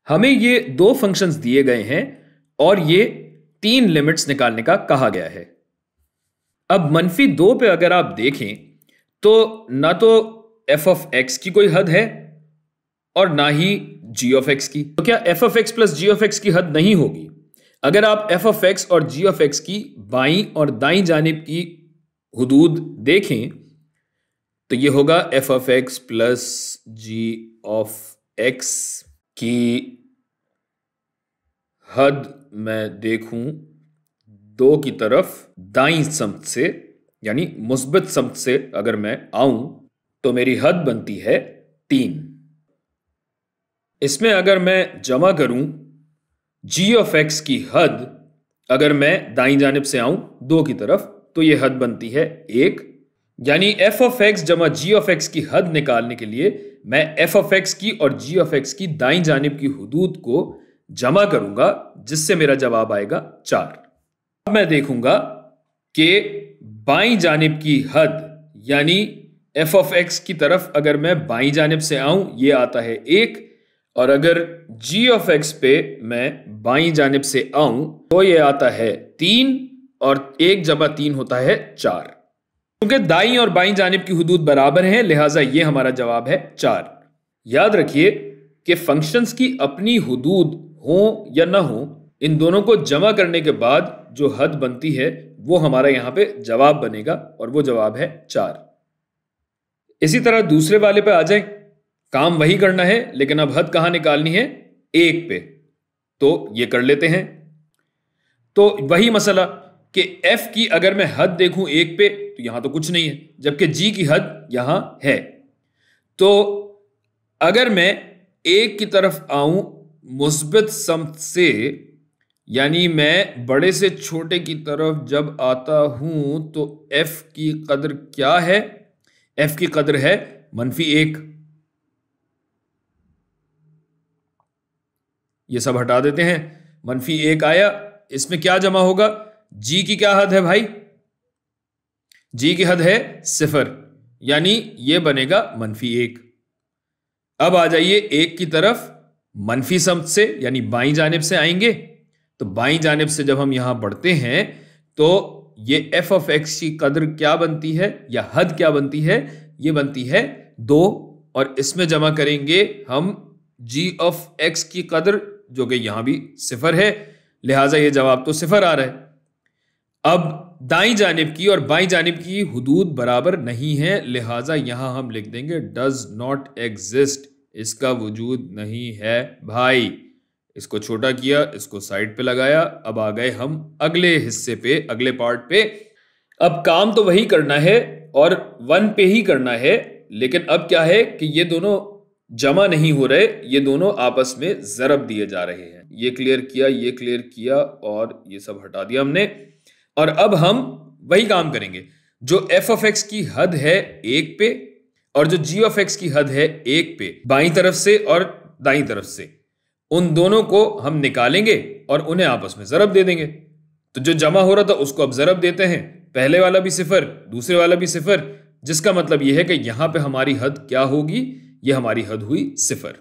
हमें ये दो फंक्शंस दिए गए हैं और ये 3 लिमिट्स निकालने का कहा गया है। अब -2 पे अगर आप देखें तो ना तो f ऑफ x की कोई हद है और ना ही g ऑफ x की। तो क्या f of x plus g of x की हद नहीं होगी? अगर आप f ऑफ x और g ऑफ x की बाईं और दाईं जानिब की हुदूद देखें तो ये होगा f of x plus g of x की हद मैं देखूं 2 की तरफ दाईं समत से यानी मुस्बित समत से अगर मैं आऊं तो मेरी हद बनती है 3। इसमें अगर मैं जमा करूं g ऑफ x की हद अगर मैं दाईं जानिब से आऊं 2 की तरफ तो ये हद बनती है 1। यानी f ऑफ x जमा g ऑफ x की हद निकालने के लिए मैं f ऑफ x की और g ऑफ x की दाईं जानिब की हुदूद को जमा करूंगा जिससे मेरा जवाब आएगा 4। अब मैं देखूंगा कि बाईं जानिब की हद यानी f ऑफ x की तरफ अगर मैं बाईं जानिब से आऊं ये आता है 1 और अगर g ऑफ x पे मैं बाईं जानिब से आऊं तो ये आता है 3 और 1 जमा 3 होता है 4। क्योंकि दाईं और बाईं जानिब की हुदूद बराबर हैं लिहाजा ये हमारा जवाब है 4। याद रखिए कि फंक्शंस की अपनी हुदूद हो या ना हो इन दोनों को जमा करने के बाद जो हद बनती है वो हमारा यहां पे जवाब बनेगा और वो जवाब है 4। इसी तरह दूसरे वाले पे आ जाए, काम वही करना है लेकिन अब हद कहां निकालनी है 1 पे, तो ये कर लेते हैं। तो वही मसला कि f की अगर मैं हद देखूं 1 पे तो यहां तो कुछ नहीं है जबकि g की हद यहां है। तो अगर मैं 1 की तरफ आऊं मुस्बित समत से यानी मैं बड़े से छोटे की तरफ जब आता हूं तो f की कदर क्या है? f की कदर है -1। ये सब हटा देते हैं, -1 आया, इसमें क्या जमा होगा? g की क्या हद है भाई? g की हद है 0 यानी ये बनेगा -1। अब आ जाइए 1 की तरफ मनफी समत से यानी बाईं जानिब से आएंगे तो बाईं जानिब से जब हम यहां बढ़ते हैं तो ये f ऑफ x की कदर क्या बनती है या हद क्या बनती है? ये बनती है 2 और इसमें जमा करेंगे हम g ऑफ x की कदर जो कि यहां भी 0 है लिहाजा ये जवाब तो 0 आ रहा है। अब दाईं जानिब की और बाईं जानिब की हुदूद बराबर नहीं है लिहाजा यहां हम लिख देंगे डज नॉट एग्जिस्ट, इसका वजूद नहीं है भाई। इसको छोटा किया, इसको साइड पे लगाया, अब आ गए हम अगले हिस्से पे, अगले पार्ट पे। अब काम तो वही करना है और 1 पे ही करना है लेकिन अब क्या है कि ये दोनों जमा नहीं हो रहे, ये दोनों आपस में ज़रब दिए जा रहे हैं। ये क्लियर किया, ये क्लियर किया और ये सब हटा दिया हमने। और अब हम वही काम करेंगे, जो f ऑफ x की हद है 1 पे और जो g ऑफ x की हद है 1 पे, बाईं तरफ से और दाईं तरफ से, उन दोनों को हम निकालेंगे और उन्हें आपस में ज़रब दे देंगे। तो जो जमा हो रहा था उसको अब ज़रब देते हैं, पहले वाला भी 0 दूसरे वाला भी 0, जिसका मतलब यह है कि यहां पे हमारी हद क्या होगी? ये हमारी हद हुई 0।